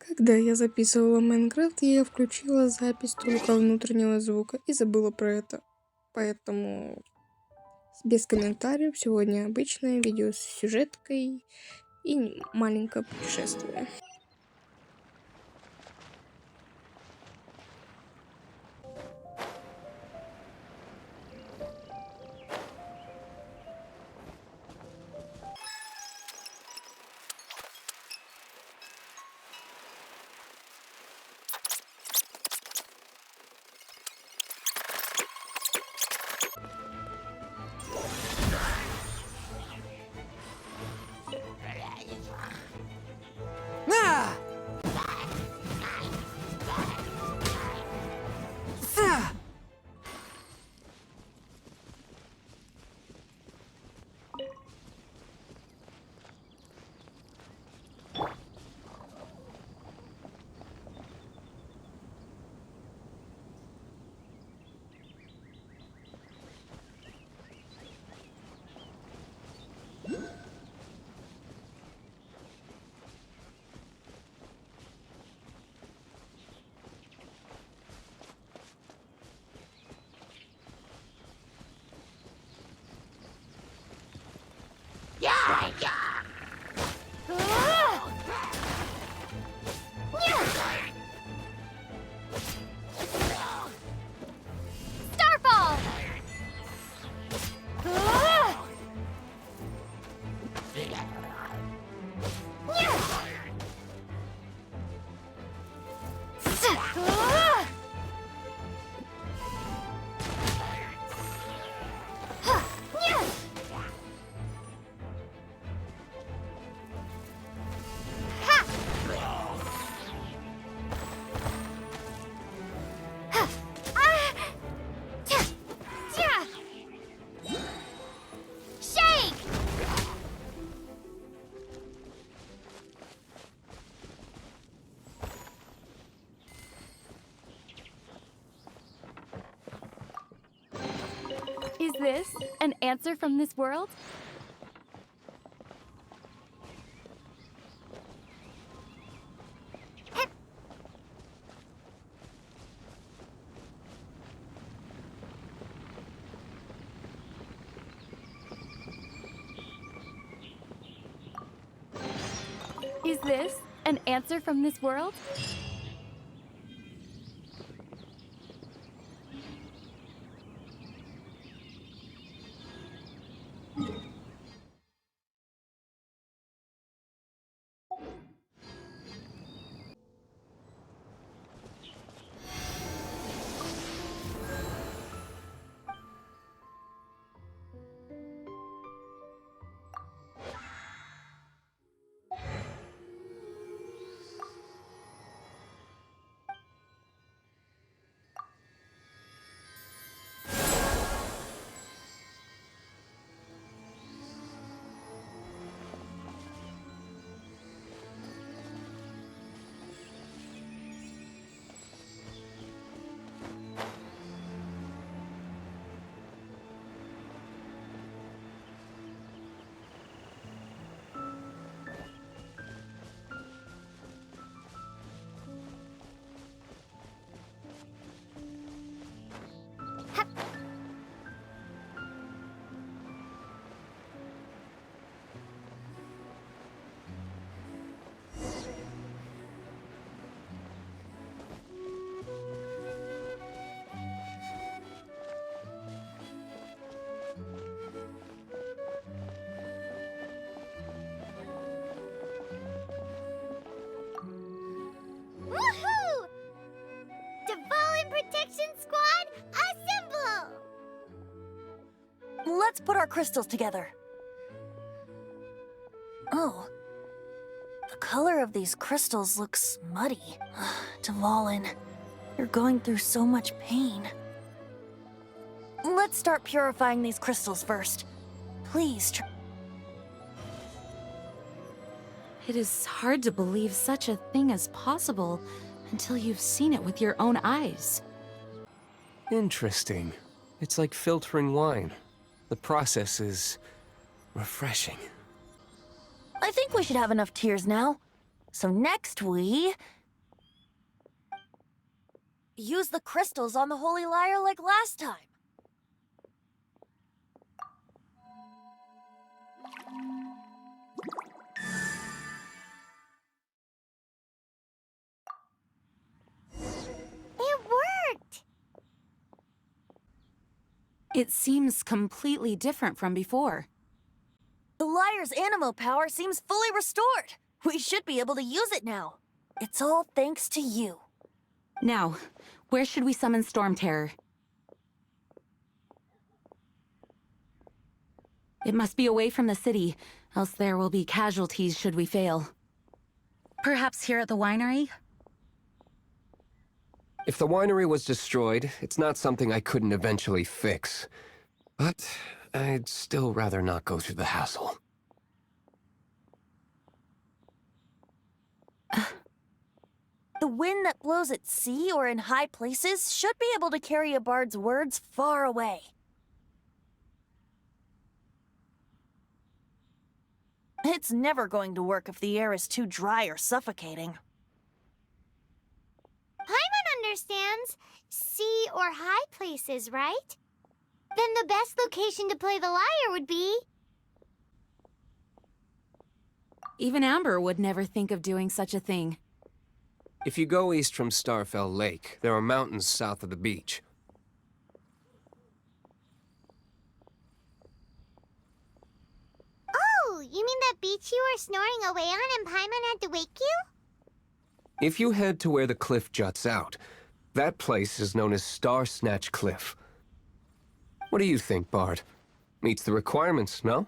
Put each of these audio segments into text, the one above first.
Когда я записывала Майнкрафт, я включила запись только внутреннего звука и забыла про это. Поэтому без комментариев сегодня обычное видео с сюжеткой и маленькое путешествие. Is this an answer from this world? Is this an answer from this world? Woohoo! Devolin Protection Squad, assemble! Let's put our crystals together. Oh. The color of these crystals looks muddy. Devolin, you're going through so much pain. Let's start purifying these crystals first. Please try. It is hard to believe such a thing is possible until you've seen it with your own eyes. Interesting. It's like filtering wine. The process is refreshing. I think we should have enough tears now. So next we use the crystals on the Holy Lyre like last time. It worked! It seems completely different from before. The lyre's animo power seems fully restored. We should be able to use it now. It's all thanks to you. Now, where should we summon Storm Terror? It must be away from the city, else there will be casualties should we fail. Perhaps here at the winery? If the winery was destroyed, it's not something I couldn't eventually fix. But I'd still rather not go through the hassle. The wind that blows at sea or in high places should be able to carry a bard's words far away. It's never going to work if the air is too dry or suffocating. Paimon understands sea or high places, right? Then the best location to play the lyre would be... Even Amber would never think of doing such a thing. If you go east from Starfell Lake, there are mountains south of the beach. Oh, you mean that beach you were snoring away on and Paimon had to wake you? If you head to where the cliff juts out, that place is known as Star Snatch Cliff. What do you think, Bard? Meets the requirements, no?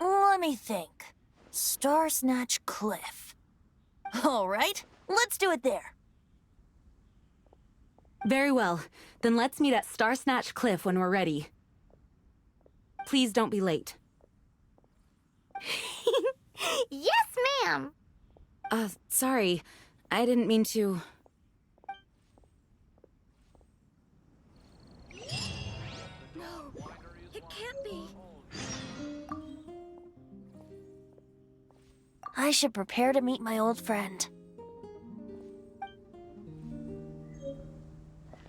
Let me think. Star Snatch Cliff. All right, let's do it there. Very well. Then let's meet at Star Snatch Cliff when we're ready. Please don't be late. Yes, ma'am! Sorry. I didn't mean to... No, it can't be. I should prepare to meet my old friend.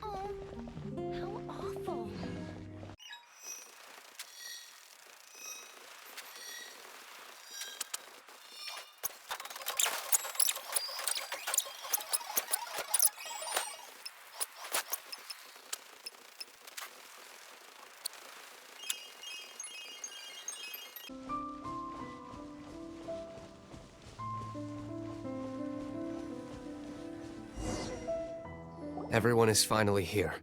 Oh, how awful. Everyone is finally here.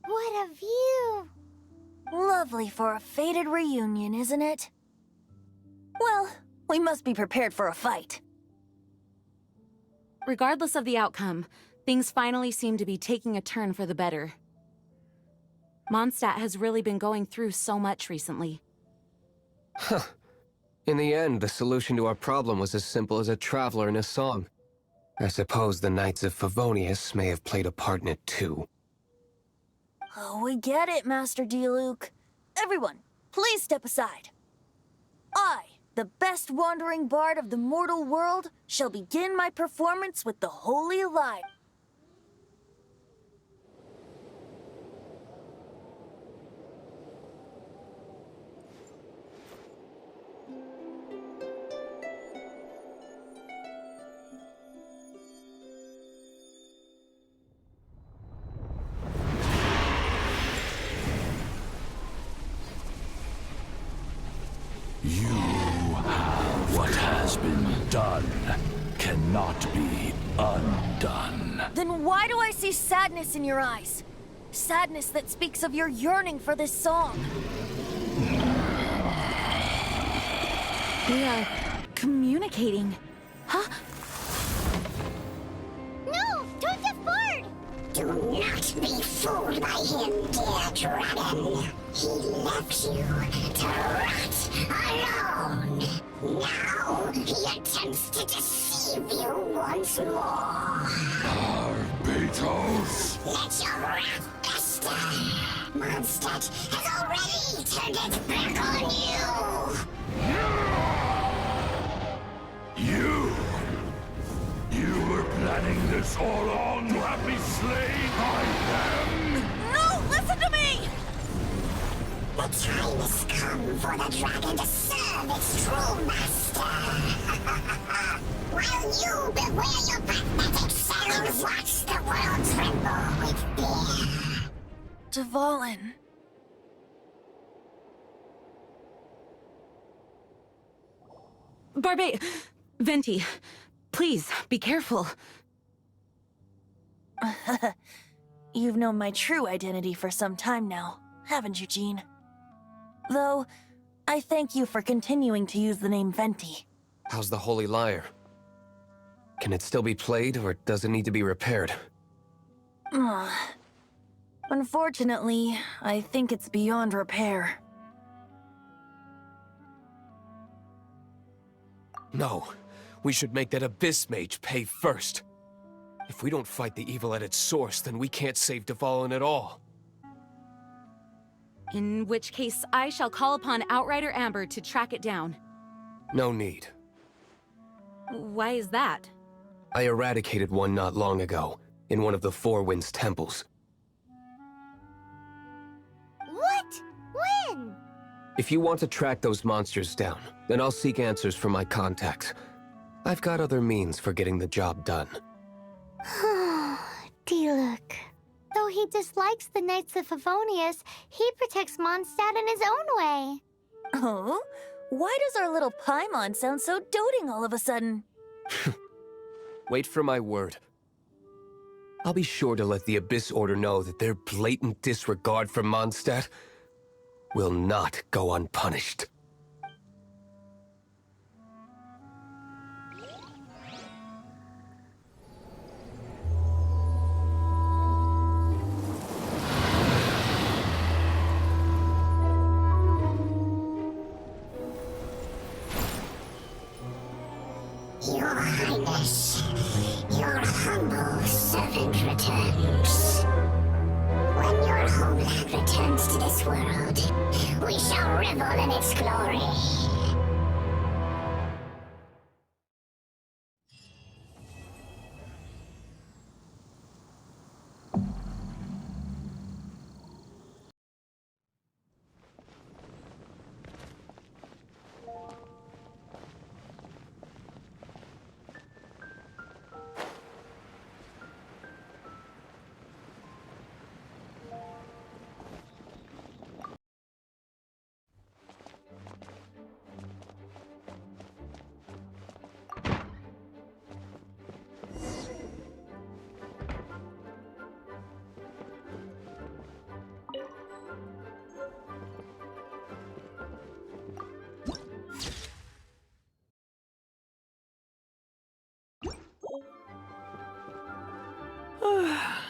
What a view! Lovely for a fated reunion, isn't it? Well, we must be prepared for a fight. Regardless of the outcome, things finally seem to be taking a turn for the better. Mondstadt has really been going through so much recently. Huh. In the end, the solution to our problem was as simple as a traveler in a song. I suppose the Knights of Favonius may have played a part in it too. Oh, we get it, Master Diluc. Everyone, please step aside. I, the best wandering bard of the mortal world, shall begin my performance with the Holy Lyre. What has been done cannot be undone. Then why do I see sadness in your eyes? Sadness that speaks of your yearning for this song. We are communicating. Huh? No! Joseph Bard! Do not be fooled by him, dear dragon. He left you to rot alone. Now he attempts to deceive you once more. Barbatos! Let your wrath fester. Mondstadt has already turned its back on you. You were planning the this all on to have me slain by them? No, listen to me! The time has come for the dragon to serve its true master. While you beware your pathetic selves, watch the world tremble with fear. Dvalin. Venti, please, be careful. You've known my true identity for some time now, haven't you, Jean? Though, I thank you for continuing to use the name Venti. How's the Holy Lyre? Can it still be played, or does it need to be repaired? Unfortunately, I think it's beyond repair. No. We should make that Abyss Mage pay first. If we don't fight the evil at its source, then we can't save Dvalin at all. In which case, I shall call upon Outrider Amber to track it down. No need. Why is that? I eradicated one not long ago, in one of the Four Winds temples. What? When? If you want to track those monsters down, then I'll seek answers from my contacts. I've got other means for getting the job done. Diluc. Though he dislikes the Knights of Favonius, he protects Mondstadt in his own way. Oh? Why does our little Paimon sound so doting all of a sudden? Wait for my word. I'll be sure to let the Abyss Order know that their blatant disregard for Mondstadt will not go unpunished. Your Highness, your humble servant returns. When your homeland returns to this world, we shall revel in its glory.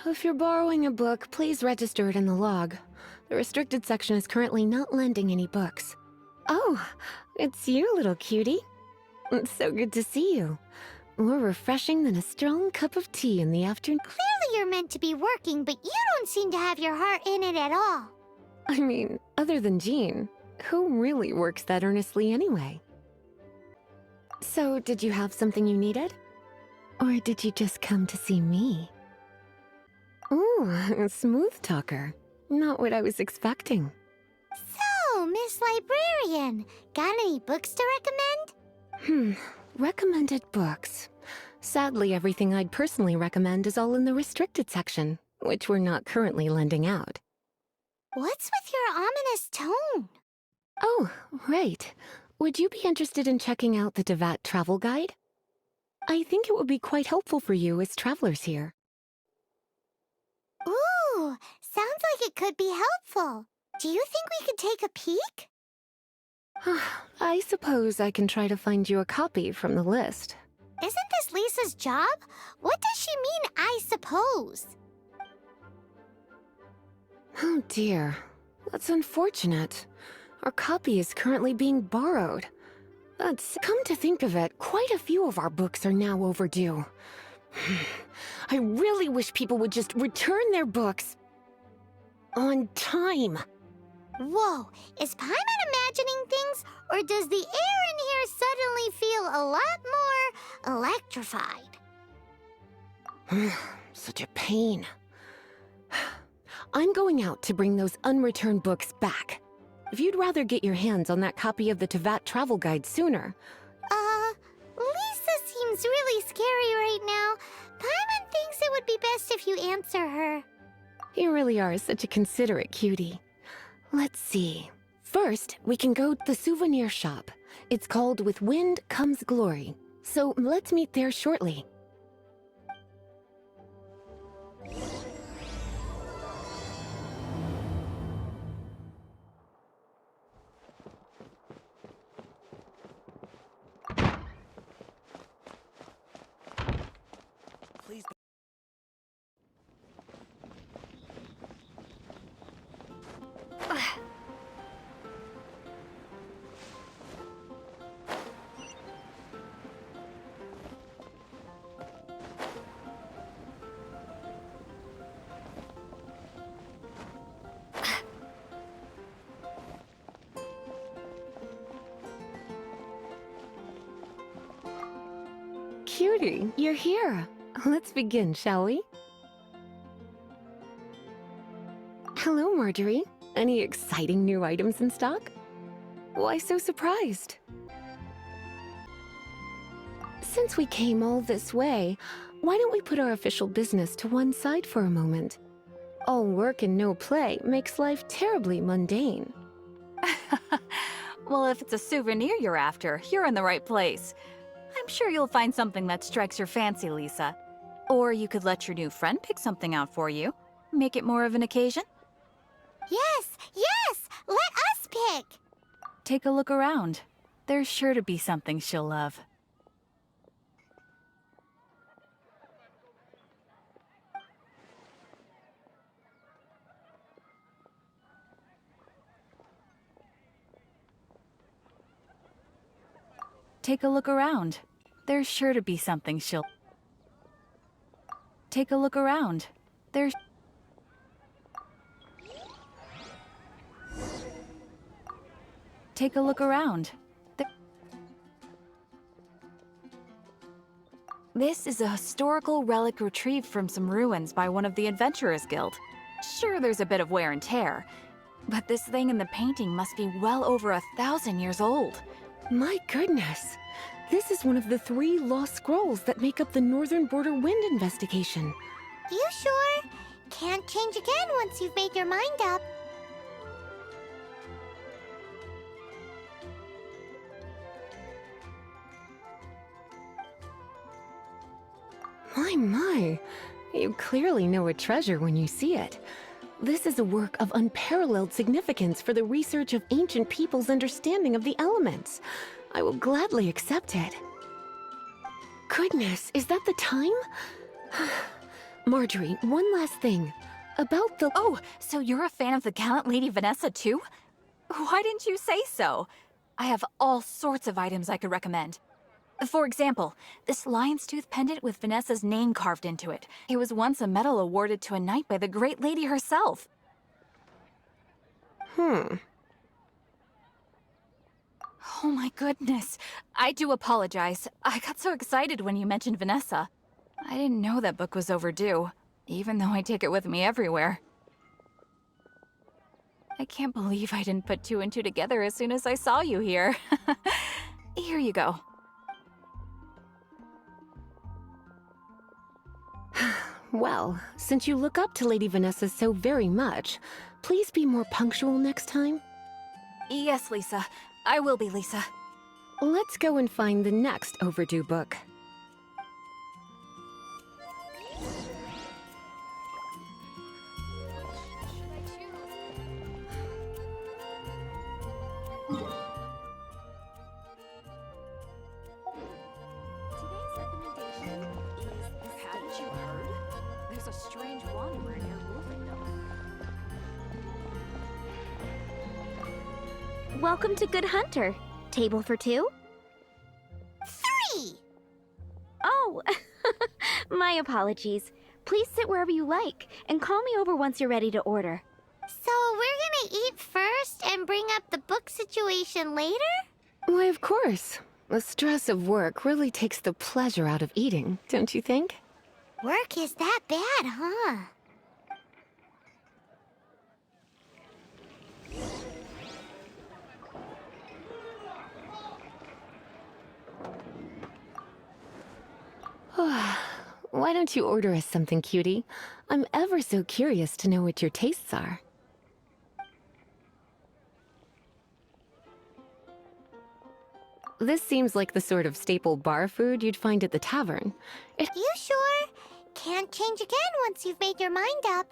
If you're borrowing a book, please register it in the log. The restricted section is currently not lending any books. Oh, it's you, little cutie. It's so good to see you. More refreshing than a strong cup of tea in the afternoon. Clearly you're meant to be working, but you don't seem to have your heart in it at all. I mean, other than Jean, who really works that earnestly anyway? So, did you have something you needed? Or did you just come to see me? Ooh, smooth talker. Not what I was expecting. So, Miss Librarian, got any books to recommend? Recommended books. Sadly, everything I'd personally recommend is all in the restricted section, which we're not currently lending out. What's with your ominous tone? Oh, right. Would you be interested in checking out the Devat travel guide? I think it would be quite helpful for you as travelers here. Ooh, sounds like it could be helpful. Do you think we could take a peek? I suppose I can try to find you a copy from the list. Isn't this Lisa's job? What does she mean, I suppose? Oh dear, that's unfortunate. Our copy is currently being borrowed. Come to think of it, quite a few of our books are now overdue. I really wish people would just return their books on time. Whoa, is Paimon imagining things, or does the air in here suddenly feel a lot more electrified? Such a pain. I'm going out to bring those unreturned books back. If you'd rather get your hands on that copy of the Tevat travel guide sooner. Lisa seems really scary right now. Paimon thinks it would be best if you answer her. You really are such a considerate cutie. Let's see. First, we can go to the souvenir shop. It's called With Wind Comes Glory. So let's meet there shortly. Please. Cutie, you're here. Let's begin, shall we? Hello, Marjorie. Any exciting new items in stock? Why so surprised? Since we came all this way, why don't we put our official business to one side for a moment? All work and no play makes life terribly mundane. Well, if it's a souvenir you're after, you're in the right place. I'm sure you'll find something that strikes your fancy, Lisa. Or you could let your new friend pick something out for you. Make it more of an occasion. Yes, yes! Let us pick! Take a look around. There's sure to be something she'll love. Take a look around. There's sure to be something she'll... Take a look around. There's... Take a look around. This is a historical relic retrieved from some ruins by one of the Adventurers Guild. Sure, there's a bit of wear and tear, but this thing in the painting must be well over 1,000 years old. My goodness! This is one of the 3 lost scrolls that make up the Northern Border Wind investigation. You sure? Can't change again once you've made your mind up. My. You clearly know a treasure when you see it. This is a work of unparalleled significance for the research of ancient people's understanding of the elements. I will gladly accept it. Goodness, is that the time? Marjorie, one last thing. About the... Oh, so you're a fan of the gallant Lady Vanessa too? Why didn't you say so? I have all sorts of items I could recommend. For example, this lion's tooth pendant with Vanessa's name carved into it. It was once a medal awarded to a knight by the great lady herself. Oh my goodness. I do apologize. I got so excited when you mentioned Vanessa. I didn't know that book was overdue, even though I take it with me everywhere. I can't believe I didn't put 2 and 2 together as soon as I saw you here. Here you go. Well, since you look up to Lady Vanessa so very much, please be more punctual next time. Yes, Lisa. I will be, Lisa. Let's go and find the next overdue book. Hadn't you heard? There's a strange wanderer near Wolfendom. Welcome to Good Hunter. Table for 2? 3! Oh, my apologies. Please sit wherever you like, and call me over once you're ready to order. So we're gonna eat first and bring up the book situation later? Why, of course. The stress of work really takes the pleasure out of eating, don't you think? Work is that bad, huh? Why don't you order us something, cutie? I'm ever so curious to know what your tastes are. This seems like the sort of staple bar food you'd find at the tavern. You sure? Can't change again once you've made your mind up.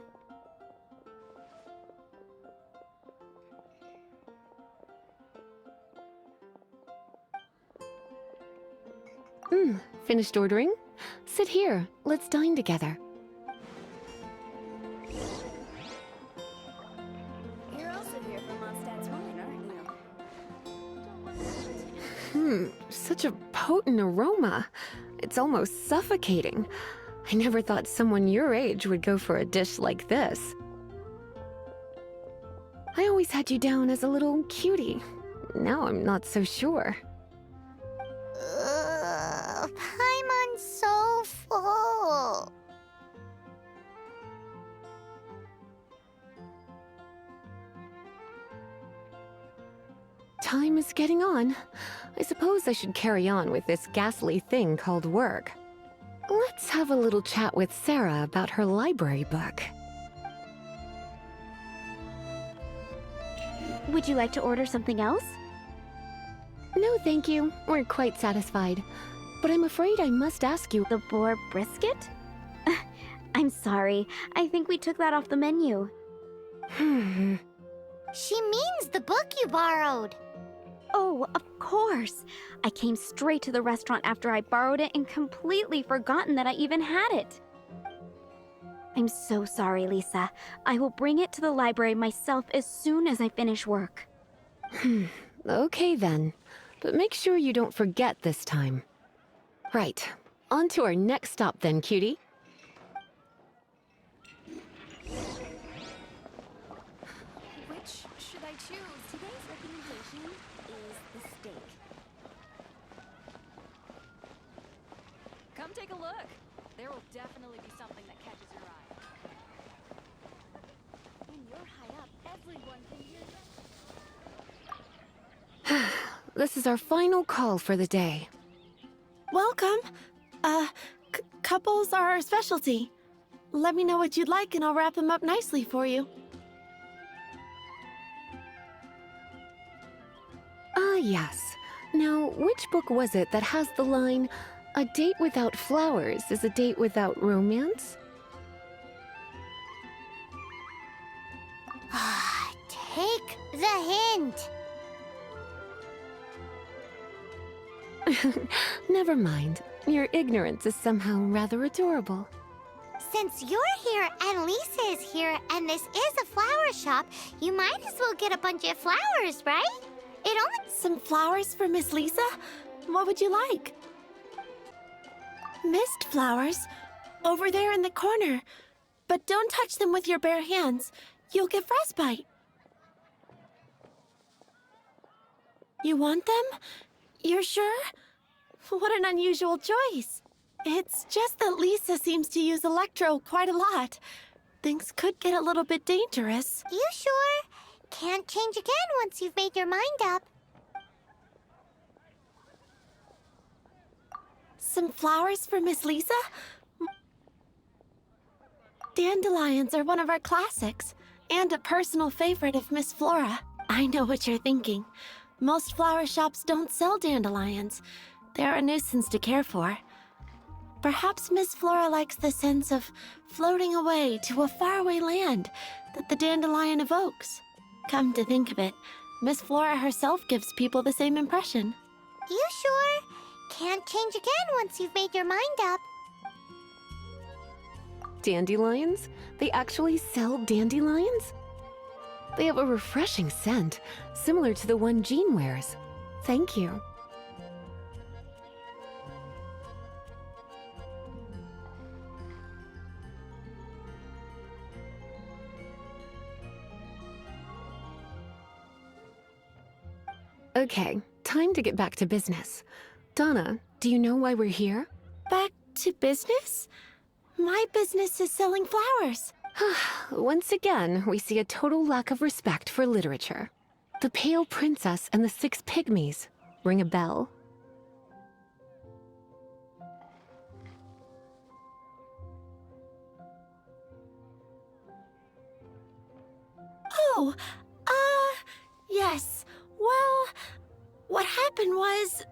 Finished ordering? Sit here. Let's dine together. You're also here for Mondstadt's wine, aren't you? Such a potent aroma. It's almost suffocating. I never thought someone your age would go for a dish like this. I always had you down as a little cutie. Now I'm not so sure. Paimon's so full. Time is getting on. I suppose I should carry on with this ghastly thing called work. Let's have a little chat with Sarah about her library book. Would you like to order something else? No, thank you. We're quite satisfied. But I'm afraid I must ask you... The boar brisket? I'm sorry. I think we took that off the menu. She means the book you borrowed. Oh, of course. I came straight to the restaurant after I borrowed it and completely forgotten that I even had it. I'm so sorry, Lisa. I will bring it to the library myself as soon as I finish work. Okay then. But make sure you don't forget this time. Right. On to our next stop then, cutie. Which should I choose? Today's recommendation is the steak. Come take a look. There will definitely be something that catches your eye. When you're high up, everyone can hear you. This is our final call for the day. Welcome. Couples are our specialty. Let me know what you'd like and I'll wrap them up nicely for you. Ah, yes. Now, which book was it that has the line, "A date without flowers is a date without romance"? Take the hint. Never mind. Your ignorance is somehow rather adorable. Since you're here and Lisa is here and this is a flower shop, you might as well get a bunch of flowers, right? It only... Some flowers for Miss Lisa? What would you like? Mist flowers? Over there in the corner. But don't touch them with your bare hands. You'll get frostbite. You want them? You're sure? What an unusual choice. It's just that Lisa seems to use Electro quite a lot. Things could get a little bit dangerous. You sure? Can't change again once you've made your mind up. Some flowers for Miss Lisa? Dandelions are one of our classics, and a personal favorite of Miss Flora. I know what you're thinking. Most flower shops don't sell dandelions. They're a nuisance to care for. Perhaps Miss Flora likes the sense of floating away to a faraway land that the dandelion evokes. Come to think of it, Miss Flora herself gives people the same impression. You sure? Can't change again once you've made your mind up. Dandelions? They actually sell dandelions? They have a refreshing scent, similar to the one Jean wears. Thank you. Okay, time to get back to business. Donna, do you know why we're here? Back to business? My business is selling flowers. Once again, we see a total lack of respect for literature. The Pale Princess and the Six Pygmies. Ring a bell? Oh, yes. Well, what happened was...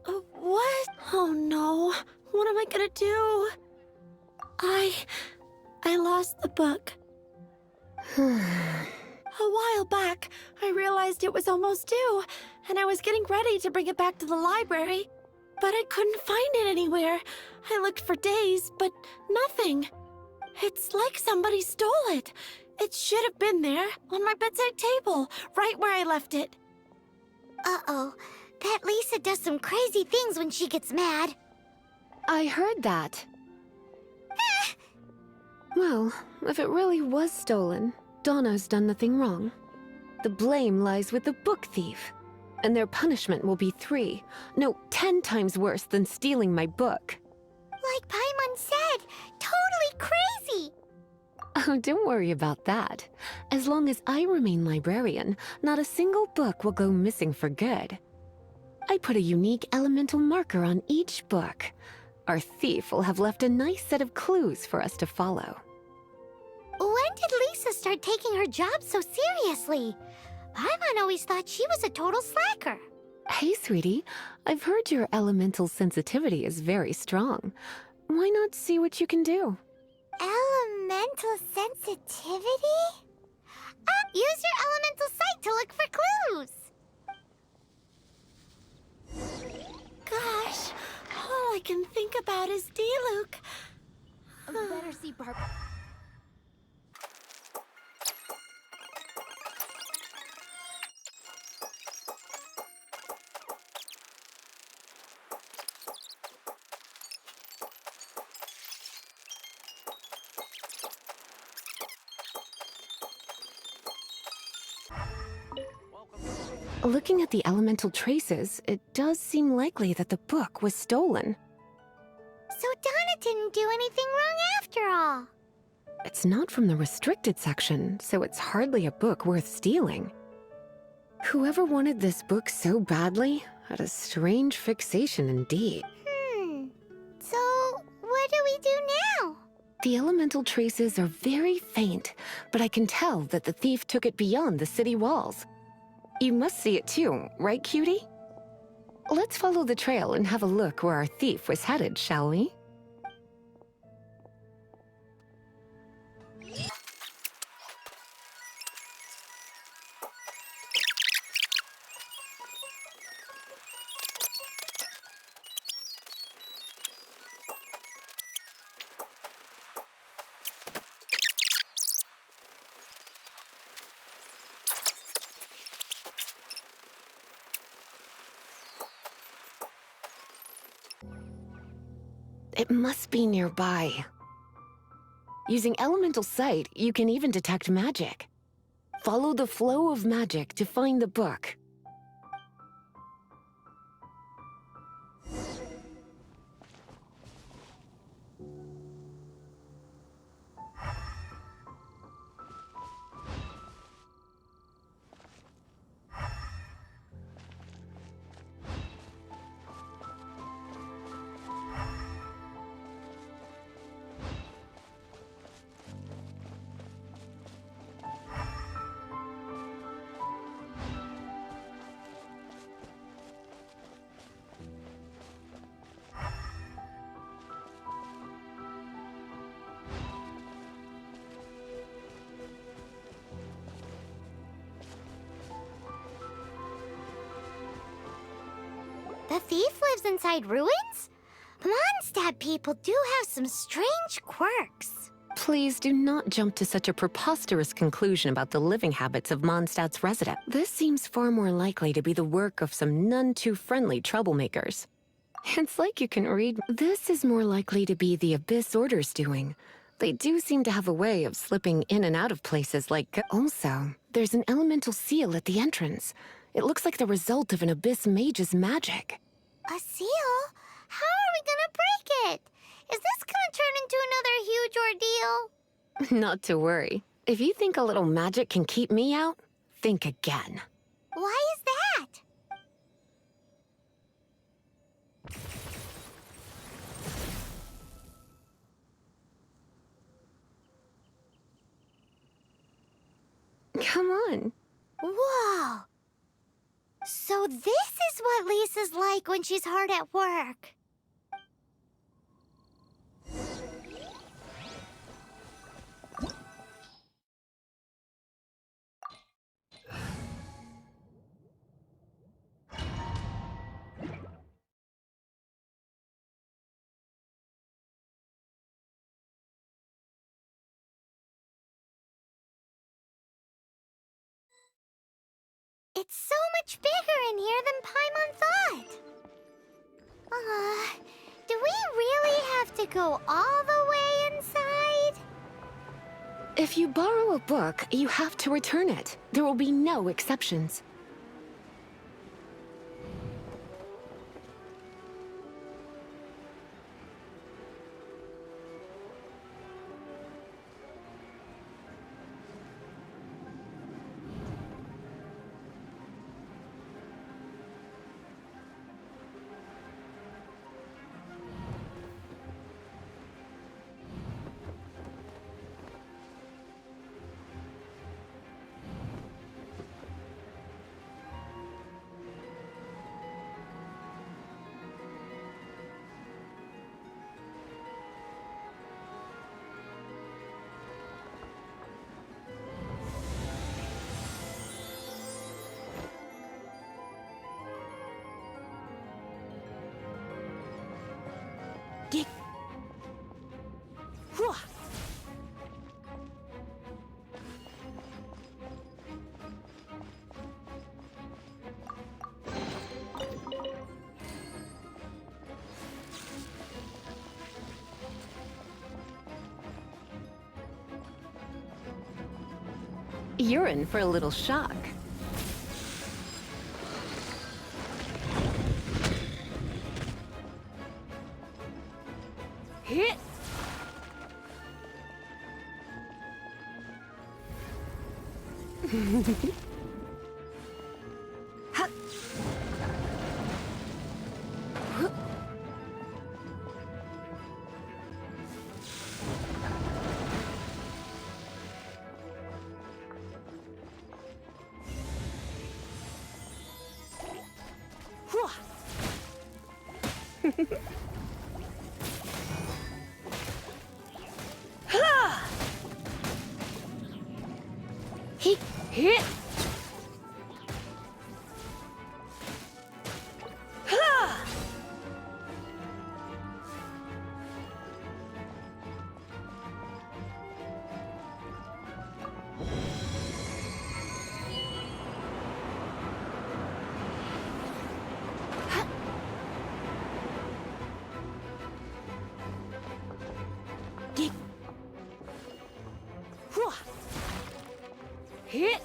what? Oh no, what am I gonna do? I lost the book. A while back, I realized it was almost due, and I was getting ready to bring it back to the library, but I couldn't find it anywhere. I looked for days, but nothing. It's like somebody stole it. It should have been there, on my bedside table, right where I left it. Uh-oh. That Lisa does some crazy things when she gets mad. I heard that. Well, if it really was stolen, Donna's done nothing wrong. The blame lies with the book thief, and their punishment will be 3, no, 10 times worse than stealing my book. Like Paimon said, totally crazy! Oh, don't worry about that. As long as I remain librarian, not a single book will go missing for good. I put a unique elemental marker on each book. Our thief will have left a nice set of clues for us to follow. When did Lisa start taking her job so seriously? Paimon always thought she was a total slacker. Hey, sweetie, I've heard your elemental sensitivity is very strong. Why not see what you can do? Elemental sensitivity? Use your elemental sight to look for clues. Gosh, all I can think about is Diluc. Better see Barb. Looking at the elemental traces, it does seem likely that the book was stolen. So Donna didn't do anything wrong after all. It's not from the restricted section, so it's hardly a book worth stealing. Whoever wanted this book so badly had a strange fixation indeed. So what do we do now? The elemental traces are very faint, but I can tell that the thief took it beyond the city walls. You must see it too, right, cutie? Let's follow the trail and have a look where our thief was headed, shall we? It must be nearby. Using elemental sight, you can even detect magic. Follow the flow of magic to find the book. The thief lives inside ruins? Mondstadt people do have some strange quirks. Please do not jump to such a preposterous conclusion about the living habits of Mondstadt's resident. This seems far more likely to be the work of some none-too-friendly troublemakers. It's like you can read. This is more likely to be the Abyss Order's doing. They do seem to have a way of slipping in and out of places like... Also, there's an elemental seal at the entrance. It looks like the result of an Abyss mage's magic. A seal? How are we gonna break it? Is this gonna turn into another huge ordeal? Not to worry. If you think a little magic can keep me out, think again. Why is that? Come on. Whoa! So this is what Lisa's like when she's hard at work. It's so much bigger in here than Paimon thought. Do we really have to go all the way inside? If you borrow a book, you have to return it. There will be no exceptions. You're in for a little shock. Hit! Hit! Hit!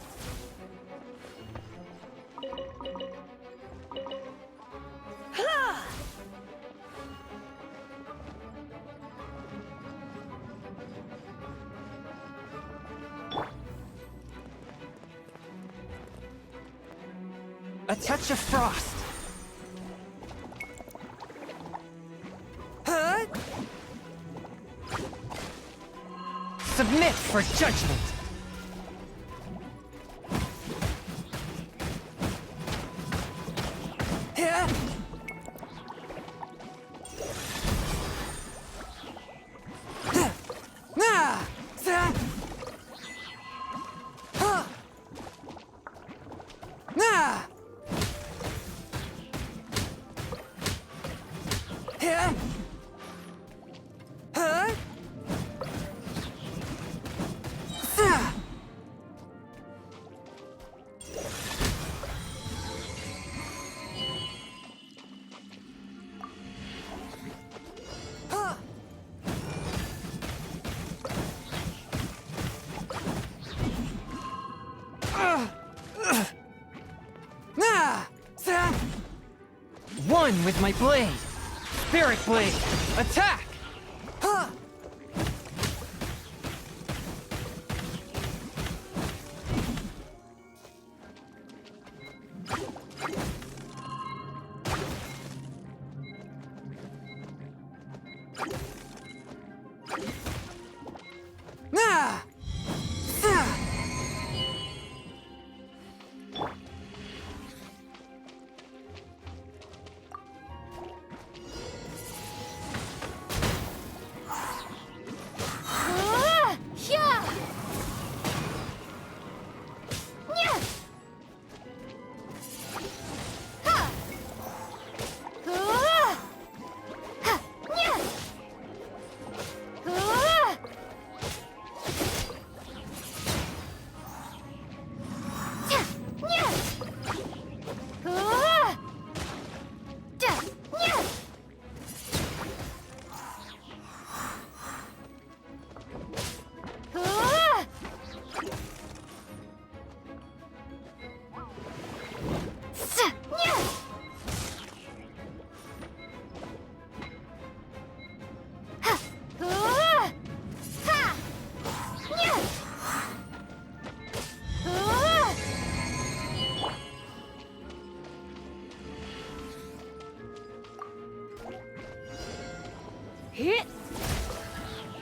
A touch of frost. Huh? Submit for judgment. One with my blade. Spirit blade. Attack! Ah! Ah!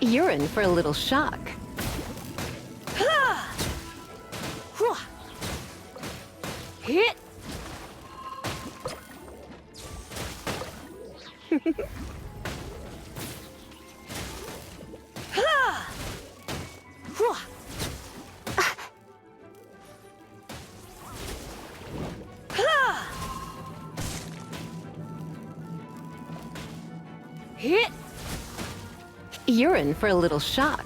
You're in for a little shock. Hit! Hit! You're in for a little shock.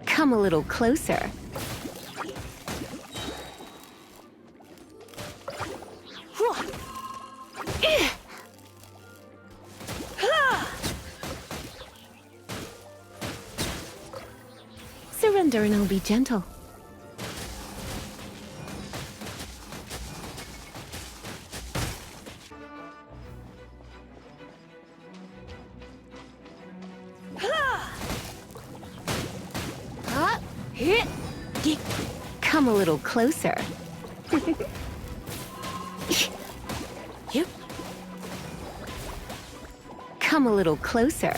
Come a little closer. Surrender and I'll be gentle. Come a little closer. Yep. Come a little closer.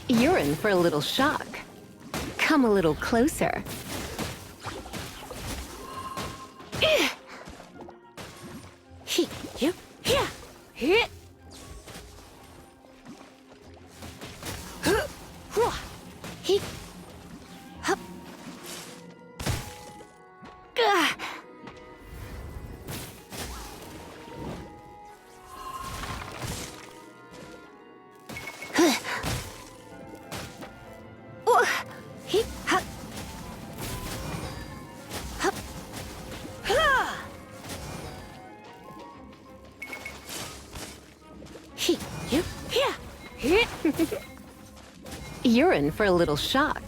You're in for a little shock. Come a little closer. Hit. You're in for a little shock.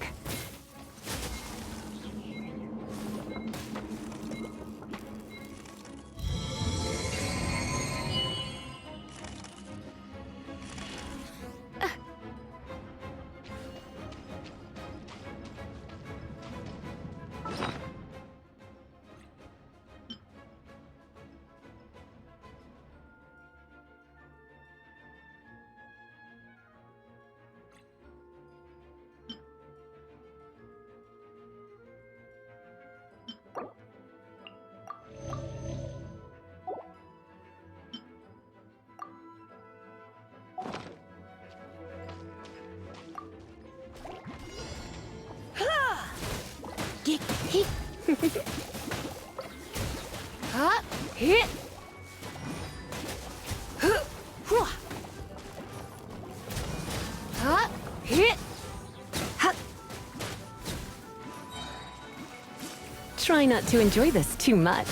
Try not to enjoy this too much.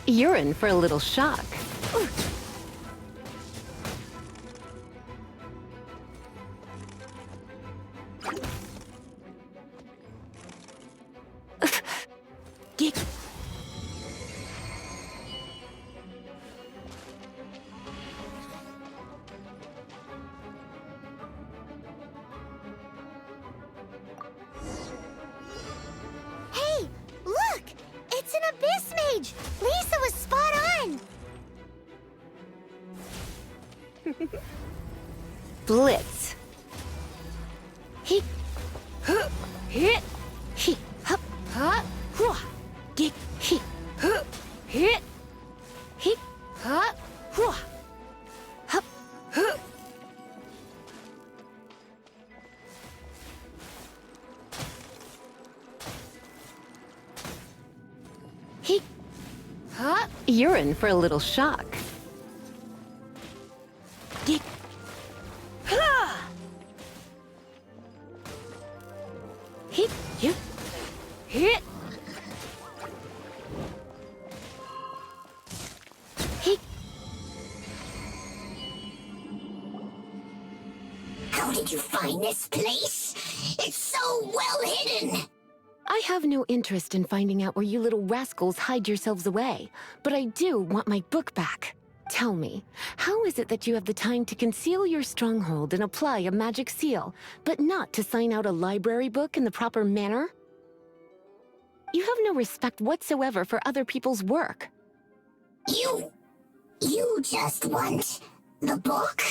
You're in for a little shock. Hey, look! It's an abyss mage! Lisa was spot on! Blitz. You're in for a little shock. How did you find this place? It's so well hidden! I have no interest in finding out where you little rascals hide yourselves away, but I do want my book back. Tell me, how is it that you have the time to conceal your stronghold and apply a magic seal, but not to sign out a library book in the proper manner? You have no respect whatsoever for other people's work. You just want the book?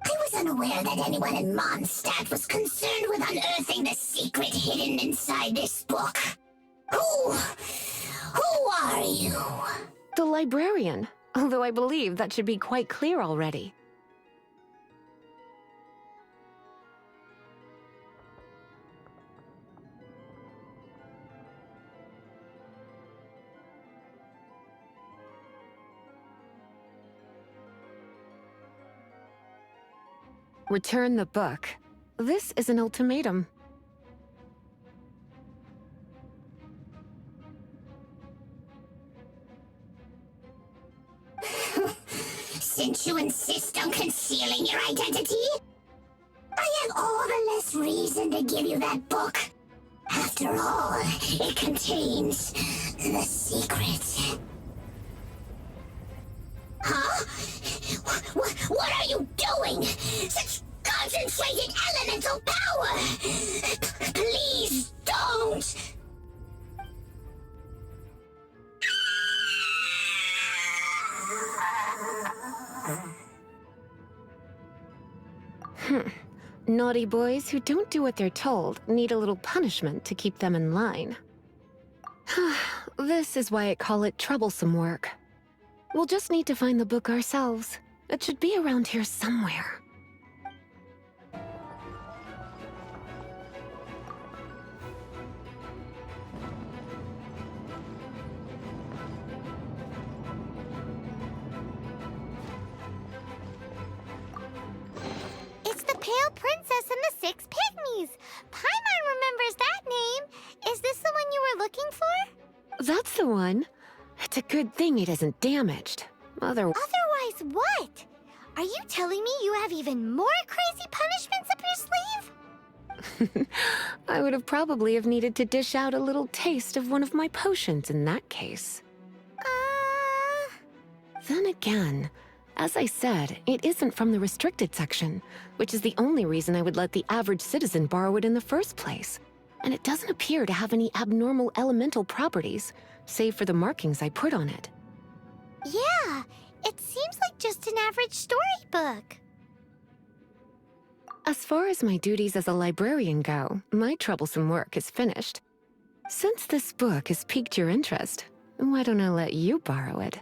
I was unaware that anyone in Mondstadt was concerned with unearthing the secret hidden inside this book. Who are you? The librarian, although I believe that should be quite clear already. Return the book. This is an ultimatum. Since you insist on concealing your identity, I have all the less reason to give you that book. After all, it contains the secret. Huh? What are you doing? Such concentrated elemental power! Please don't! Naughty boys who don't do what they're told need a little punishment to keep them in line. This is why I call it troublesome work. We'll just need to find the book ourselves. It should be around here somewhere. It's the Pale Princess and the Six Pygmies. Paimon remembers that name. Is this the one you were looking for? That's the one. It's a good thing it isn't damaged. Otherwise what? Are you telling me you have even more crazy punishments up your sleeve? I would have probably have needed to dish out a little taste of one of my potions in that case. Then again, as I said, it isn't from the restricted section, which is the only reason I would let the average citizen borrow it in the first place. And it doesn't appear to have any abnormal elemental properties, save for the markings I put on it. Yeah, it seems like just an average storybook. As far as my duties as a librarian go, my troublesome work is finished. Since this book has piqued your interest, why don't I let you borrow it?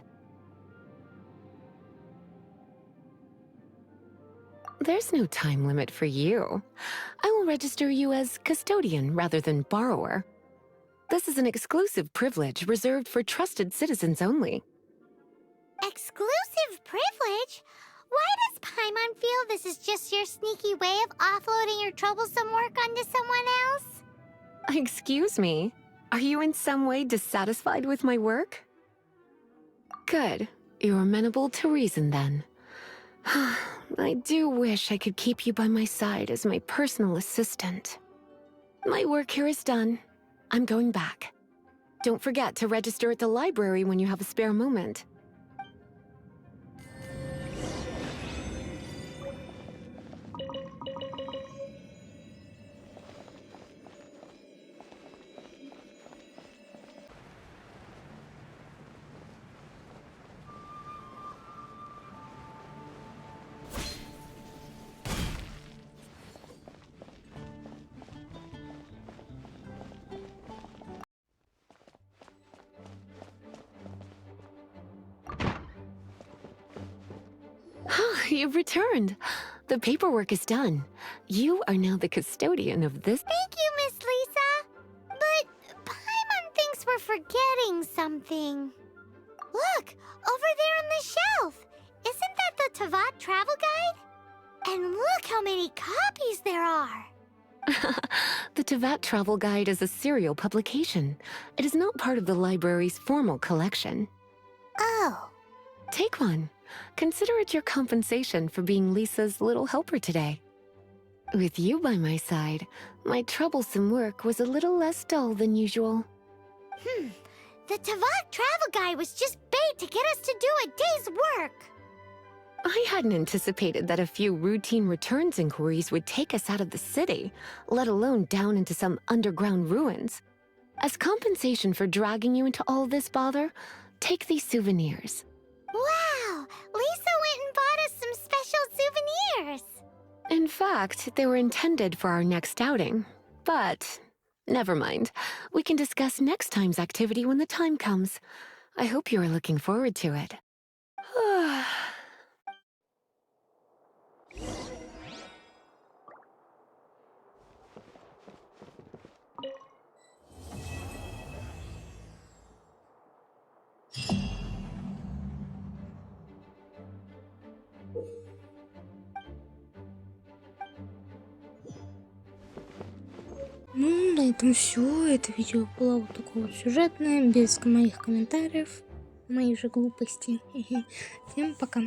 There's no time limit for you. I will register you as custodian rather than borrower. This is an exclusive privilege reserved for trusted citizens only. Exclusive privilege? Why does Paimon feel this is just your sneaky way of offloading your troublesome work onto someone else? Excuse me? Are you in some way dissatisfied with my work? Good. You're amenable to reason then. I do wish I could keep you by my side as my personal assistant. My work here is done. I'm going back. Don't forget to register at the library when you have a spare moment. You've returned. The paperwork is done. You are now the custodian of this. Thank you, Miss Lisa. But Paimon thinks we're forgetting something. Look, over there on the shelf. Isn't that the Tavat travel guide? And look how many copies there are. The Tavat Travel Guide is a serial publication. It is not part of the library's formal collection. Oh. Take one. Consider it your compensation for being Lisa's little helper today. With you by my side, my troublesome work was a little less dull than usual. The Tavat travel guide was just bait to get us to do a day's work. I hadn't anticipated that a few routine returns inquiries would take us out of the city, let alone down into some underground ruins. As compensation for dragging you into all this bother, take these souvenirs. Wow! Lisa went and bought us some special souvenirs. In fact, they were intended for our next outing. But never mind. We can discuss next time's activity when the time comes. I hope you are looking forward to it. Ну, на этом все. Это видео было вот такое вот сюжетное, без моих комментариев, моих же глупостей. Всем пока.